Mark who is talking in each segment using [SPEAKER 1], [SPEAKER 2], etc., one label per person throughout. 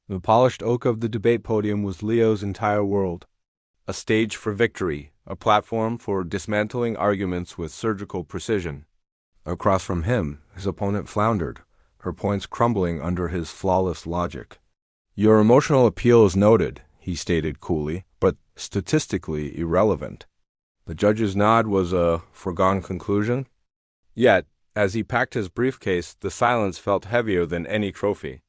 [SPEAKER 1] The polished oak of the debate podium was Leo's entire world. A stage for victory, a platform for dismantling arguments with surgical precision. Across from him, his opponent floundered, her points crumbling under his flawless logic. "Your emotional appeal is noted," he stated coolly, "but statistically irrelevant." The judge's nod was a foregone conclusion. Yet, as he packed his briefcase, the silence felt heavier than any trophy.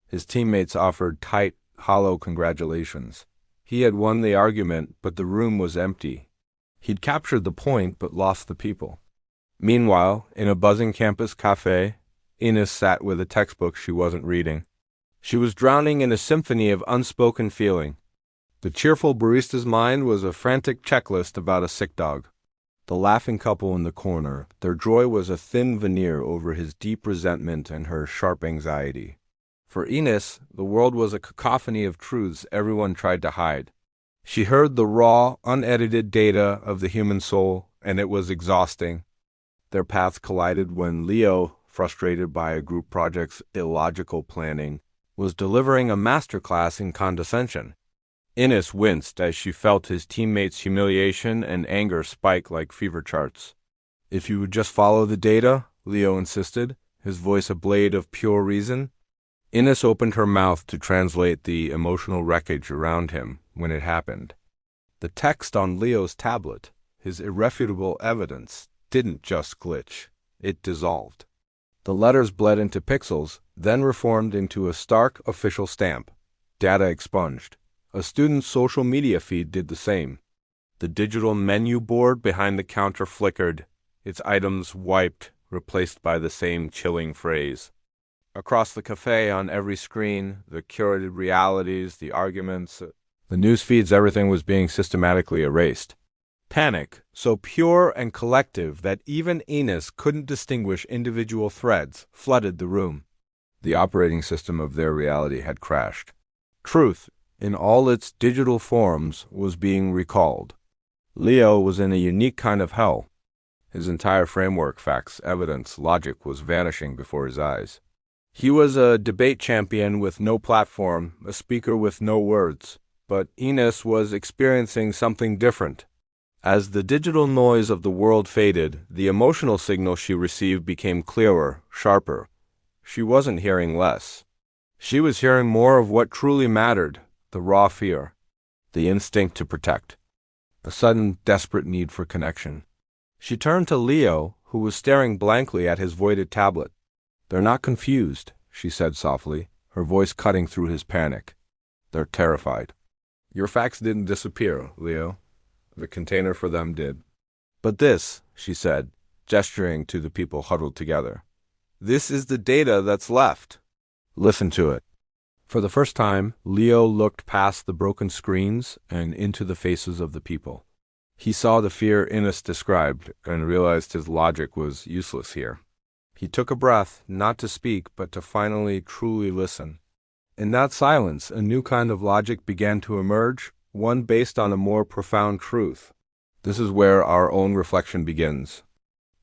[SPEAKER 1] His teammates offered tight, hollow congratulations. He had won the argument, but the room was empty. He'd captured the point, but lost the people. Meanwhile, in a buzzing campus cafe, Ines sat with a textbook she wasn't reading. She was drowning in a symphony of unspoken feeling. The cheerful barista's mind was a frantic checklist about a sick dog. The laughing couple in the corner, their joy was a thin veneer over his deep resentment and her sharp anxiety. For Ines, the world was a cacophony of truths everyone tried to hide. She heard the raw, unedited data of the human soul, and it was exhausting. Their paths collided when Leo, frustrated by a group project's illogical planning, was delivering a masterclass in condescension. Ines winced as she felt his teammates' humiliation and anger spike like fever charts. "If you would just follow the data," Leo insisted, his voice a blade of pure reason. Ines opened her mouth to translate the emotional wreckage around him when it happened. The text on Leo's tablet, his irrefutable evidence, didn't just glitch. It dissolved. The letters bled into pixels, then reformed into a stark official stamp. Data expunged. A student's social media feed did the same. The digital menu board behind the counter flickered, its items wiped, replaced by the same chilling phrase. Across the cafe, on every screen, the curated realities, the arguments, the news feeds, everything was being systematically erased. Panic, so pure and collective that even Ines couldn't distinguish individual threads, flooded the room. The operating system of their reality had crashed. Truth, in all its digital forms, was being recalled. Leo was in a unique kind of hell. His entire framework, facts, evidence, logic was vanishing before his eyes. He was a debate champion with no platform, a speaker with no words. But Ines was experiencing something different. As the digital noise of the world faded, the emotional signal she received became clearer, sharper. She wasn't hearing less. She was hearing more of what truly mattered, the raw fear, the instinct to protect, a sudden, desperate need for connection. She turned to Leo, who was staring blankly at his voided tablet. "They're not confused," she said softly, her voice cutting through his panic. "They're terrified. Your facts didn't disappear, Leo. The container for them did. But this," she said, gesturing to the people huddled together, "this is the data that's left. Listen to it." For the first time, Leo looked past the broken screens and into the faces of the people. He saw the fear Ines described and realized his logic was useless here. He took a breath, not to speak, but to finally truly listen. In that silence, a new kind of logic began to emerge, one based on a more profound truth. This is where our own reflection begins.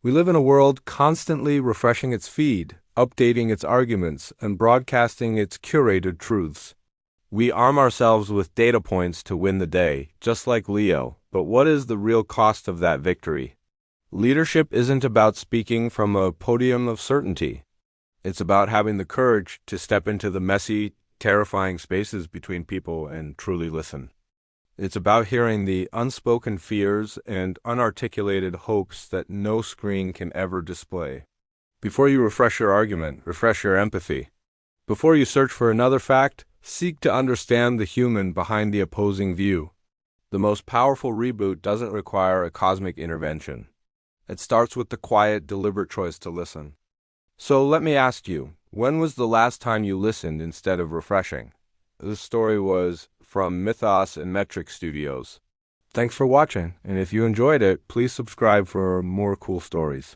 [SPEAKER 1] We live in a world constantly refreshing its feed, updating its arguments, and broadcasting its curated truths. We arm ourselves with data points to win the day, just like Leo, but what is the real cost of that victory? Leadership isn't about speaking from a podium of certainty. It's about having the courage to step into the messy, terrifying spaces between people and truly listen. It's about hearing the unspoken fears and unarticulated hopes that no screen can ever display. Before you refresh your argument, refresh your empathy. Before you search for another fact, seek to understand the human behind the opposing view. The most powerful reboot doesn't require a cosmic intervention. It starts with the quiet, deliberate choice to listen. So let me ask you, when was the last time you listened instead of refreshing? This story was from Mythos and Metric Studios. Thanks for watching, and if you enjoyed it, please subscribe for more cool stories.